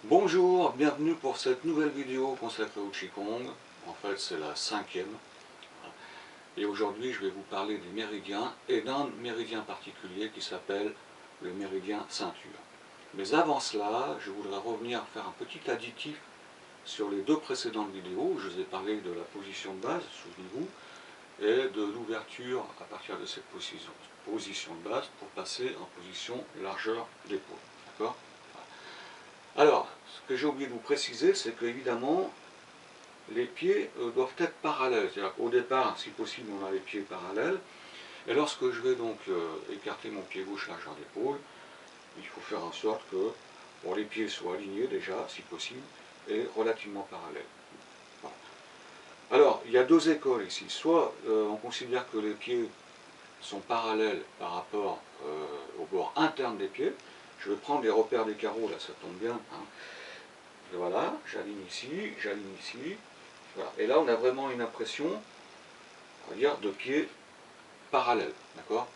Bonjour, bienvenue pour cette nouvelle vidéo consacrée au Qigong. En fait, c'est la 5e. Et aujourd'hui, je vais vous parler des méridiens et d'un méridien particulier qui s'appelle le méridien ceinture. Mais avant cela, je voudrais revenir faire un petit additif sur les deux précédentes vidéos. Je vous ai parlé de la position de base, souvenez-vous, et de l'ouverture à partir de cette position de base pour passer en position largeur d'épaule. D'accord ? Alors, ce que j'ai oublié de vous préciser, c'est qu'évidemment, les pieds doivent être parallèles. C'est-à-dire qu'au départ, si possible, on a les pieds parallèles. Et lorsque je vais donc écarter mon pied gauche largeur d'épaule, il faut faire en sorte que les pieds soient alignés déjà, si possible, et relativement parallèles. Voilà. Alors, il y a deux écoles ici. Soit on considère que les pieds sont parallèles par rapport au bord interne des pieds. Je vais prendre les repères des carreaux, là ça tombe bien. Hein. Et voilà, j'aligne ici. Voilà. Et là on a vraiment une impression, on va dire, de pieds parallèles. D'accord ?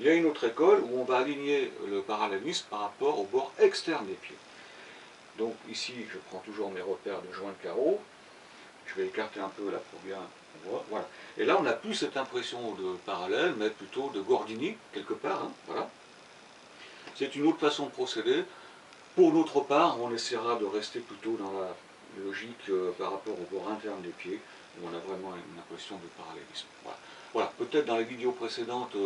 Il y a une autre école où on va aligner le parallélisme par rapport au bord externe des pieds. Donc ici, je prends toujours mes repères de joint de carreau. Je vais écarter un peu là pour bien voir. Voilà. Et là, on n'a plus cette impression de parallèle, mais plutôt de Gordini, quelque part. Hein, voilà. C'est une autre façon de procéder. Pour notre part, on essaiera de rester plutôt dans la logique par rapport au bord interne des pieds, où on a vraiment une impression de parallélisme. Voilà. Voilà. Peut-être dans les vidéos précédentes,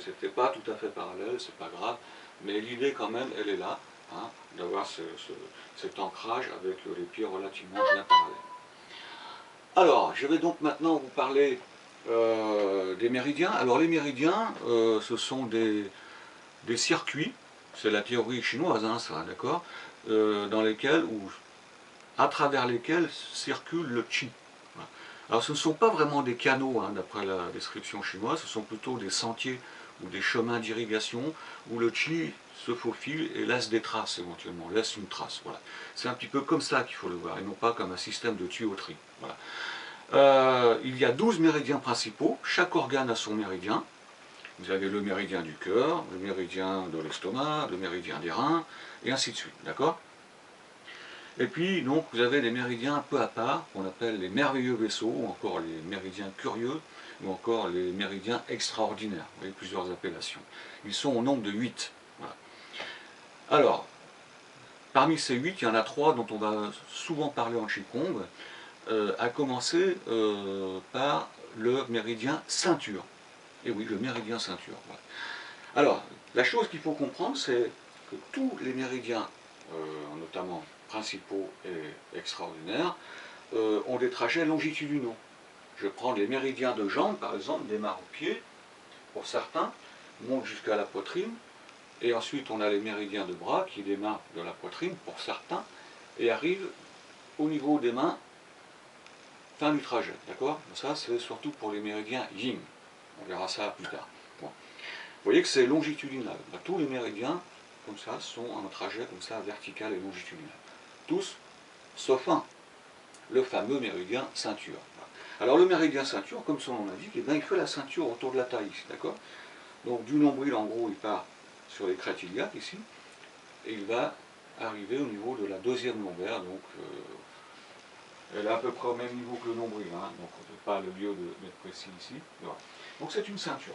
c'était pas tout à fait parallèle, c'est pas grave, mais l'idée quand même, elle est là, hein, d'avoir cet ancrage avec les pieds relativement bien parallèles. Alors, je vais donc maintenant vous parler des méridiens. Alors les méridiens, ce sont des circuits, c'est la théorie chinoise, hein, ça, d'accord, dans lesquels, ou à travers lesquels circule le qi. Voilà. Alors ce ne sont pas vraiment des canaux, hein, d'après la description chinoise, ce sont plutôt des sentiers ou des chemins d'irrigation où le qi se faufile et laisse des traces éventuellement, laisse une trace. Voilà. C'est un petit peu comme ça qu'il faut le voir, et non pas comme un système de tuyauterie. Voilà. Il y a 12 méridiens principaux, chaque organe a son méridien. Vous avez le méridien du cœur, le méridien de l'estomac, le méridien des reins, et ainsi de suite, d'accord ? Et puis, donc, vous avez des méridiens un peu à part, qu'on appelle les merveilleux vaisseaux, ou encore les méridiens curieux, ou encore les méridiens extraordinaires. Vous voyez, plusieurs appellations. Ils sont au nombre de 8. Voilà. Alors, parmi ces 8, il y en a 3 dont on va souvent parler en Qigong, à commencer par le méridien ceinture. Et oui, le méridien ceinture. Voilà. Alors, la chose qu'il faut comprendre, c'est que tous les méridiens, notamment principaux et extraordinaires, ont des trajets longitudinaux. Je prends les méridiens de jambes, par exemple, démarre au pied, pour certains, montent jusqu'à la poitrine, et ensuite on a les méridiens de bras qui démarrent de la poitrine, pour certains, et arrivent au niveau des mains, fin du trajet, d'accord ? Ça, c'est surtout pour les méridiens yin. On verra ça plus tard. Bon. Vous voyez que c'est longitudinal. Tous les méridiens, comme ça, sont en trajet comme ça, vertical et longitudinal. Tous, sauf un, le fameux méridien ceinture. Alors le méridien ceinture, comme son nom l'indique, eh bien, il fait la ceinture autour de la taille, d'accord ? Donc du nombril, en gros, il part sur les crêtes iliaques, ici, et il va arriver au niveau de la deuxième lombaire, donc elle est à peu près au même niveau que le nombril, hein, donc on ne peut pas le lieu d'être précis ici. Voilà. Donc c'est une ceinture.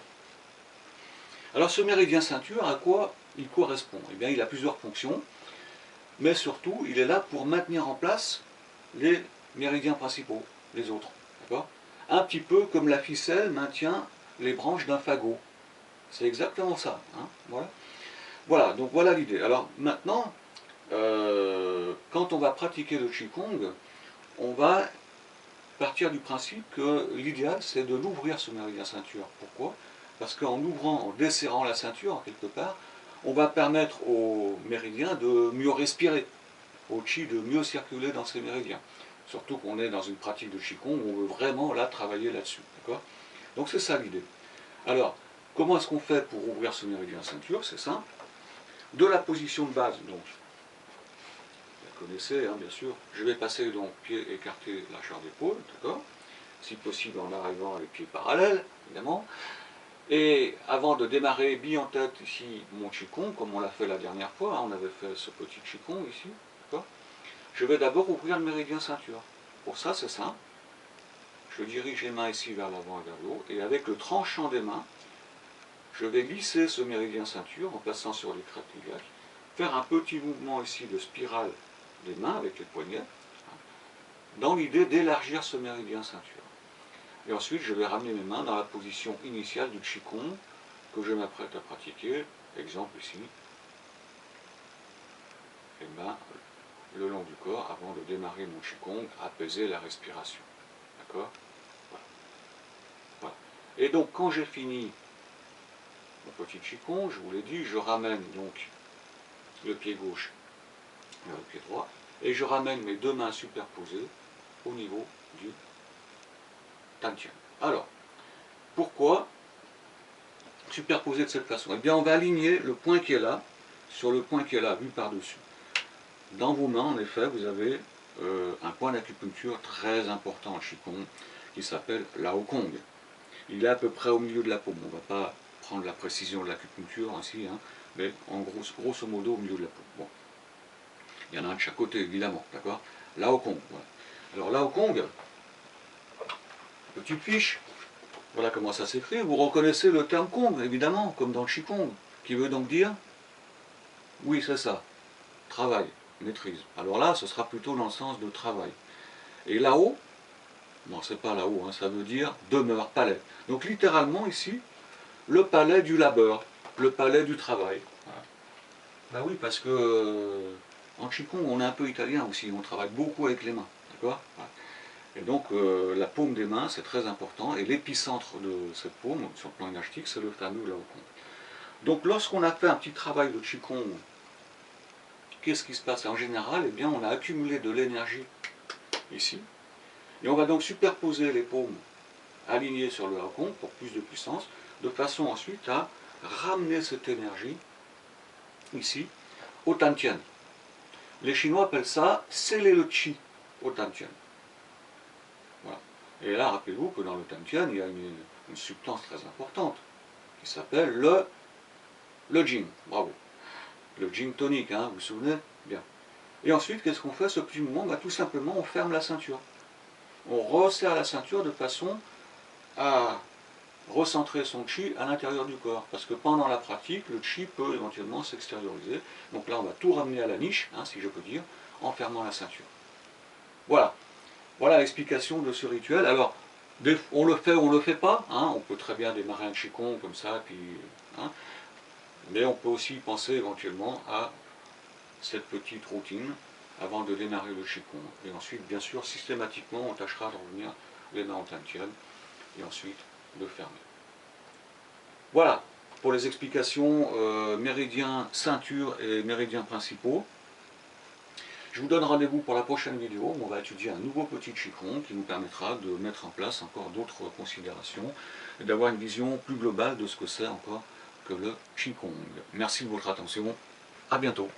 Alors ce méridien ceinture, à quoi il correspond? Eh bien, il a plusieurs fonctions, mais surtout, il est là pour maintenir en place les méridiens principaux, les autres. Un petit peu comme la ficelle maintient les branches d'un fagot. C'est exactement ça. Hein, voilà. Voilà, donc voilà l'idée. Alors maintenant, quand on va pratiquer le Qigong, on va partir du principe que l'idéal, c'est de l'ouvrir, ce méridien ceinture. Pourquoi? Parce qu'en ouvrant, en desserrant la ceinture, quelque part, on va permettre au méridien de mieux respirer, au qi de mieux circuler dans ces méridiens. Surtout qu'on est dans une pratique de Qigong où on veut vraiment là travailler là-dessus. Donc c'est ça l'idée. Alors, comment est-ce qu'on fait pour ouvrir ce méridien ceinture? C'est simple. De la position de base, donc, vous la connaissez, hein, bien sûr, je vais passer donc pied écarté, largeur d'épaule, d'accord? Si possible en arrivant les pieds parallèles, évidemment. Et avant de démarrer, bille en tête ici mon Qigong, comme on l'a fait la dernière fois, hein, on avait fait ce petit Qigong ici, d'accord? Je vais d'abord ouvrir le méridien ceinture. Pour ça, c'est simple. Je dirige les mains ici vers l'avant et vers le haut, et avec le tranchant des mains, je vais lisser ce méridien ceinture en passant sur les crêtes iliaques, faire un petit mouvement ici de spirale des mains avec les poignets, dans l'idée d'élargir ce méridien ceinture. Et ensuite, je vais ramener mes mains dans la position initiale du Qigong que je m'apprête à pratiquer. Exemple ici, les mains le long du corps avant de démarrer mon Qigong, apaiser la respiration. D'accord? Voilà. Voilà. Et donc, quand j'ai fini mon petit Qigong, je vous l'ai dit, je ramène donc le pied gauche vers le pied droit et je ramène mes deux mains superposées au niveau du Dantian. Alors, pourquoi superposer de cette façon? Eh bien, on va aligner le point qui est là sur le point qui est là, vu par-dessus. Dans vos mains, en effet, vous avez un point d'acupuncture très important en Qigong qui s'appelle l'Aokong. Il est à peu près au milieu de la paume. On ne va pas prendre la précision de l'acupuncture ainsi, hein, mais en grosso modo au milieu de la paume. Bon. Il y en a un de chaque côté, évidemment, d'accord? L'Aokong. Voilà. Alors l'Aokong, petite fiche, voilà comment ça s'écrit. Vous reconnaissez le terme Kong, évidemment, comme dans le Qigong, qui veut donc dire, oui, c'est ça, travail, maîtrise. Alors là, ce sera plutôt dans le sens de travail. Et là-haut, non, c'est pas là-haut, hein, ça veut dire demeure, palais. Donc littéralement ici, le palais du labeur, le palais du travail. Voilà. Ben oui, parce que en Qigong, on est un peu italien aussi, on travaille beaucoup avec les mains, d'accord? Voilà. Et donc la paume des mains, c'est très important, et l'épicentre de cette paume, sur le plan énergétique, c'est le fameux Laocoon. Donc lorsqu'on a fait un petit travail de Qigong, qu'est-ce qui se passe? En général, eh bien, on a accumulé de l'énergie ici, et on va donc superposer les paumes alignées sur le Laocoon pour plus de puissance, de façon ensuite à ramener cette énergie ici au Dantian. Les Chinois appellent ça sceller le Qi au Dantian. Voilà. Et là, rappelez-vous que dans le Dantian, il y a une substance très importante qui s'appelle le Jing. Bravo. Le Jing tonique, hein, vous vous souvenez? Bien. Et ensuite, qu'est-ce qu'on fait? Ce petit mouvement, bah, tout simplement, on ferme la ceinture. On resserre la ceinture de façon à recentrer son chi à l'intérieur du corps. Parce que pendant la pratique, le chi peut éventuellement s'extérioriser. Donc là, on va tout ramener à la niche, hein, si je peux dire, en fermant la ceinture. Voilà. Voilà l'explication de ce rituel. Alors, on le fait ou on ne le fait pas. Hein, on peut très bien démarrer un Qigong comme ça, puis, hein, mais on peut aussi penser éventuellement à cette petite routine avant de démarrer le Qigong. Et ensuite, bien sûr, systématiquement, on tâchera de revenir les mains en Dantian et ensuite de fermer. Voilà pour les explications méridiens ceinture et méridiens principaux. Je vous donne rendez-vous pour la prochaine vidéo où on va étudier un nouveau petit Qigong qui nous permettra de mettre en place encore d'autres considérations et d'avoir une vision plus globale de ce que c'est encore que le Qigong. Merci de votre attention, à bientôt.